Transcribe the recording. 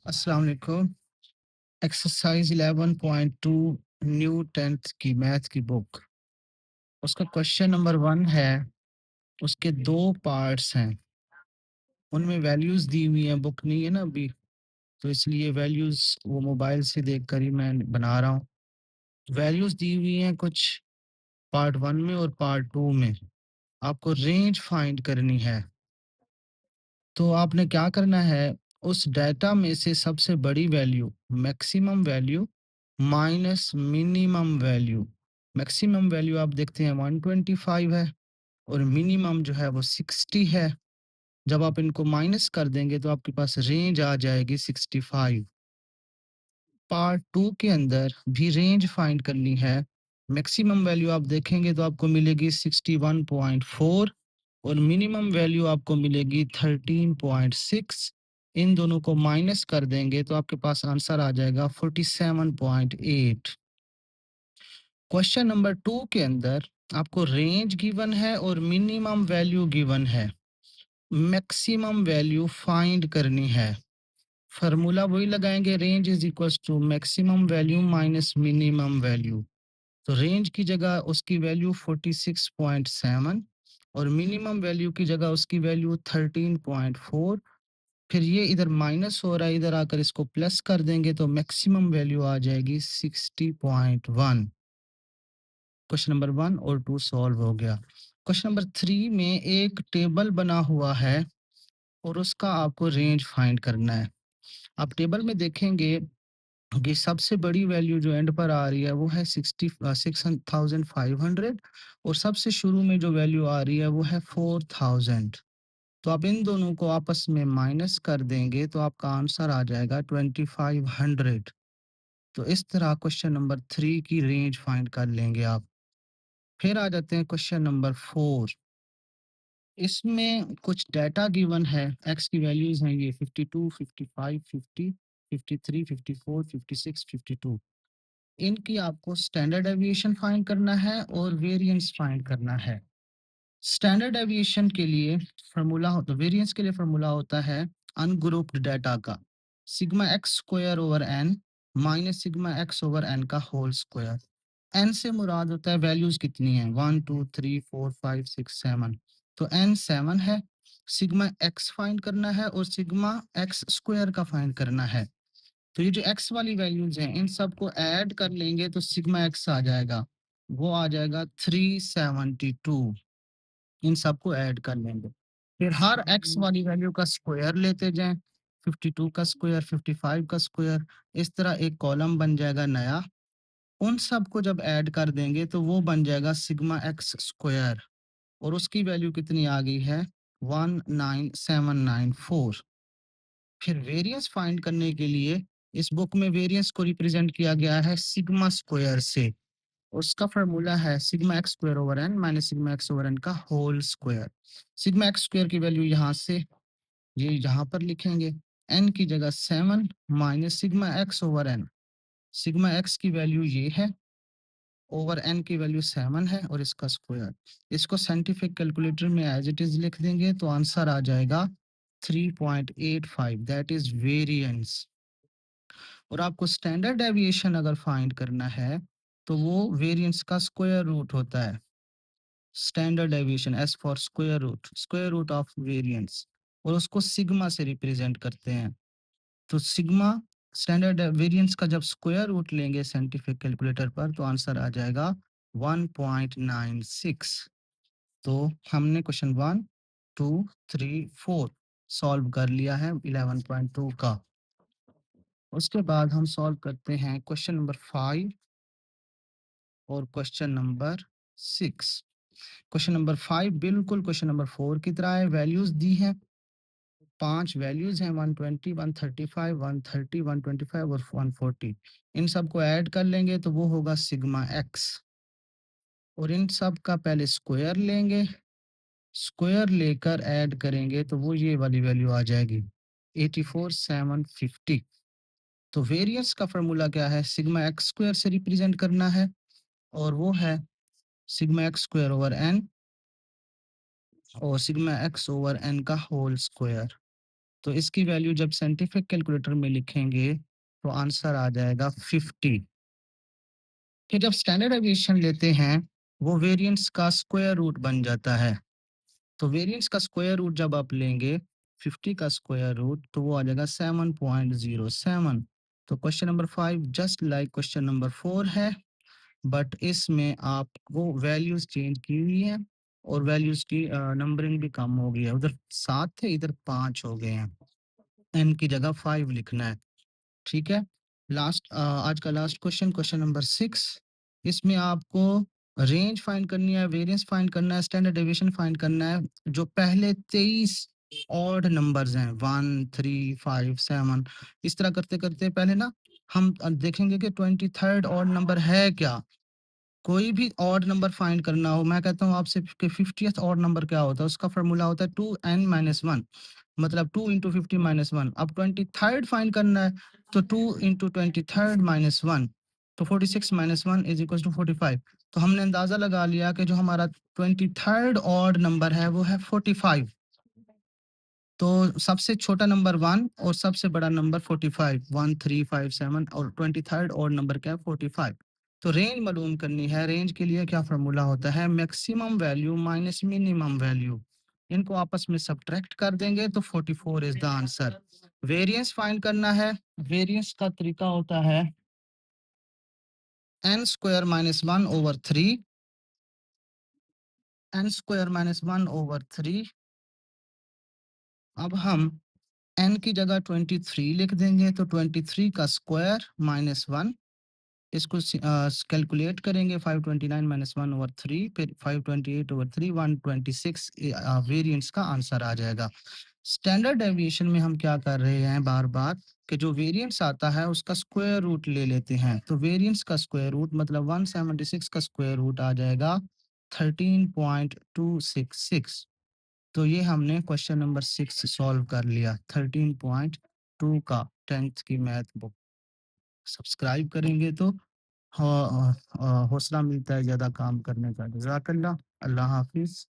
अस्सलाम वालेकुम। Exercise 11.2 new 10th की मैथ की बुक। उसका क्वेश्चन नंबर 1 है। उसके 2 पार्ट्स हैं। उनमें वैल्यूज़ दी हुई हैं, बुक नहीं है ना अभी, तो इसलिए वैल्यूज़ वो मोबाइल से देखकर ही मैं बना रहा हूँ। वैल्यूज़ दी हुई हैं कुछ पार्ट 1 में और पार्ट 2 में। आपको रेंज फाइंड करनी है। तो आपने क्या करना है, उस डेटा में से सबसे बड़ी value, maximum value minus minimum value. Maximum value आप देखते हैं 125 है और मिनिमम जो है वो 60 है। जब आप इनको माइनस कर देंगे तो आपके पास रेंज आ जाएगी 65। पार्ट 2 के अंदर भी रेंज फाइंड करनी है। मैक्सिमम वैल्यू आप देखेंगे तो आपको मिलेगी 61.4 और मिनिमम वैल्यू आपको मिलेगी 13.6। इन दोनों को माइनस कर देंगे तो आपके पास आंसर आ जाएगा 47.8। क्वेश्चन नंबर 2 के अंदर आपको रेंज गिवन है और मिनिमम वैल्यू गिवन है। मैक्सिमम वैल्यू फाइंड करनी है। फार्मूला वही लगाएंगे, range is equals to maximum value minus minimum value. तो रेंज की जगह उसकी वैल्यू 46.7 और मिनिमम वैल्यू की जगह उसकी वैल्यू 13.4। फिर ये इधर माइनस हो रहा है, इधर आकर इसको प्लस कर देंगे तो मैक्सिमम वैल्यू आ जाएगी 60.1। क्वेश्चन नंबर 1 और 2 सॉल्व हो गया। क्वेश्चन नंबर 3 में एक टेबल बना हुआ है और उसका आपको रेंज फाइंड करना है। आप टेबल में देखेंगे कि सबसे बड़ी वैल्यू जो एंड पर आ रही है वो है 6500 और सबसे शुरू में जो वैल्यू आ रही है वो है 4000। तो आप इन दोनों को आपस में माइनस कर देंगे तो आपका आंसर आ जाएगा 2500। तो इस तरह क्वेश्चन नंबर 3 की रेंज फाइंड कर लेंगे आप। फिर आ जाते हैं क्वेश्चन नंबर 4। इसमें कुछ डेटा गिवन है। एक्स की वैल्यूज हैं ये 52, 55, 50, 53, 54, 56, 52। इनकी आपको स्टैंडर्ड डेविएशन फाइंड करना है और वेरिएंस फाइंड करना है। स्टैंडर्ड डेविएशन के लिए फार्मूला होता, वेरिएंस के लिए फार्मूला होता है अनग्रुप्ड डाटा का, sigma x square over n minus sigma x over n का होल स्क्वायर। एन से मुराद होता है वैल्यूज कितनी है, 1 2 3 4 5 6 7। तो एन 7 है। सिग्मा एक्स फाइंड करना है और सिग्मा एक्स स्क्वायर का फाइंड करना है। तो ये जो एक्स वाली वैल्यूज हैं इन सबको ऐड कर लेंगे तो सिग्मा एक्स आ जाएगा, वो आ जाएगा 372। इन सबको ऐड कर लेंगे। फिर हर एक्स वाली वैल्यू का स्क्वायर लेते जाएं, 52 का स्क्वायर, 55 का स्क्वायर, इस तरह एक कॉलम बन जाएगा नया। उन सबको जब ऐड कर देंगे तो वो बन जाएगा सिग्मा एक्स स्क्वायर और उसकी वैल्यू कितनी आ गई है, 19794। फिर वेरिएंस फाइंड करने के लिए इस बुक में वेरिएंस को रिप्रेजेंट किया गया है सिग्मा स्क्वायर से। उसका फार्मूला है sigma x square over n minus sigma x over n का whole square. Sigma x square की वैल्यू यहाँ से ये यहाँ पर लिखेंगे, एन की जगह 7 minus sigma x over n. Sigma x की वैल्यू ये है, ओवर एन की वैल्यू 7 है और इसका स्क्वायर। इसको साइंटिफिक कैलकुलेटर में एज इट इज लिख देंगे तो आंसर आ जाएगा 3.85, दैट इज वेरिएंस। और आपको स्टैंडर्ड डेविएशन अगर फाइंड करना है तो वो वेरिएंस का स्क्वायर रूट होता है। Standard deviation S for square root of variance, और उसको सिग्मा से रिप्रेजेंट करते हैं। तो सिग्मा स्टैंडर्ड वेरिएंस का जब स्क्वायर रूट लेंगे साइंटिफिक कैलकुलेटर पर तो आंसर आ जाएगा 1.96। तो हमने क्वेश्चन 1 2 3 4 सॉल्व कर लिया है 11.2 का। उसके बाद हम सॉल्व करते हैं क्वेश्चन नंबर 5 और क्वेश्चन नंबर 6। क्वेश्चन नंबर 5 बिल्कुल क्वेश्चन नंबर 4 की तरह है। वैल्यूज दी हैं, 5 वैल्यूज हैं, 120, 135, 130, 125 और 140। इन सबको ऐड कर लेंगे तो वो होगा सिग्मा एक्स और इन सब का पहले स्क्वायर लेंगे, स्क्वायर लेकर ऐड करेंगे तो वो ये वाली वैल्यू आ जाएगी 84,750। तो वेरिएंस का फार्मूला क्या है, सिग्मा एक्स स्क्वायर से रिप्रेजेंट करना है और वो है sigma x square over n और सिग्मा एक्स ओवर एन का होल स्क्वायर। तो इसकी वैल्यू जब साइंटिफिक कैलकुलेटर में लिखेंगे, तो आंसर आ जाएगा 50। फिर जब स्टैंडर्ड डेविएशन लेते हैं, वो वेरिएंस का स्क्वायर रूट बन जाता है। तो वेरिएंस का स्क्वायर रूट जब आप लेंगे, 50 का स्क्वायर रूट, तो वो आ जाएगा 7.07। तो question number 5 just like question number 4 है, बट इसमें आपको वैल्यूज़ चेंज की हुई हैं और वैल्यूज़ की नंबरिंग भी कम हो गई है। उधर 7 थे, इधर 5 हो गए हैं। n की जगह 5 लिखना है। ठीक है? आज का लास्ट क्वेश्चन, क्वेश्चन नंबर 6। इसमें आपको रेंज फाइंड करनी है, वेरिएंस फाइंड करना है, स्टैंडर्ड डेविएशन फाइंड करना है। जो पहले 23 ऑड नंबर्स हैं, 1, 3, 5, 7, इस तरह करते-करते पहले ना हम देखेंगे कि 23rd ऑड नंबर है क्या? कोई भी ऑड नंबर फाइंड करना हो, मैं कहता हूँ आपसे कि 50th ऑड नंबर क्या होता है? उसका फ़ॉर्मूला होता है 2n-1, मतलब 2 into 50 minus 1। अब 23rd फाइंड करना है, तो 2 into 23rd minus 1, तो 46 minus 1 is equals to 45। तो हमने अंदाज़ा लगा लिया कि जो हमारा 23rd ऑड नंबर है, वो है 45। तो सबसे छोटा नंबर 1 और सबसे बड़ा नंबर 45, 1, 3, 5, 7 और 23rd ऑड नंबर क्या है? 45। तो रेंज मालूम करनी है, रेंज के लिए क्या फ़ॉर्मूला होता है? Maximum value minus minimum value. इनको आपस में सब्ट्रैक्ट कर देंगे तो 44 is the answer. Variance find करना है, वेरिएंस का तरीका होता है n square minus 1 over 3, n square minus 1 over 3। अब हम n की जगह 23 लिख देंगे, तो 23 का स्क्वायर माइनस 1, इसको कैलकुलेट करेंगे, 529 माइनस 1 ओवर 3, फिर 528 ओवर 3, 126 वेरिएंट्स का आंसर आ जाएगा। स्टैंडर्ड डेविएशन में हम क्या कर रहे हैं बार-बार, कि जो वेरिएंट्स आता है उसका स्क्वायर रूट ले लेते हैं। तो वेरिएंट्स का स्क्वायर रूट मतलब 176 का स्क्वायर रूट आ जाएगा 13.266। तो ये हमने क्वेश्चन नंबर 6 सॉल्व कर लिया। 13.2 का 10th की मैथ बुक सब्सक्राइब करेंगे तो हौसला मिलता है ज़्यादा काम करने का। जज़ाकल्लाह। अल्लाह हाफ़िज़।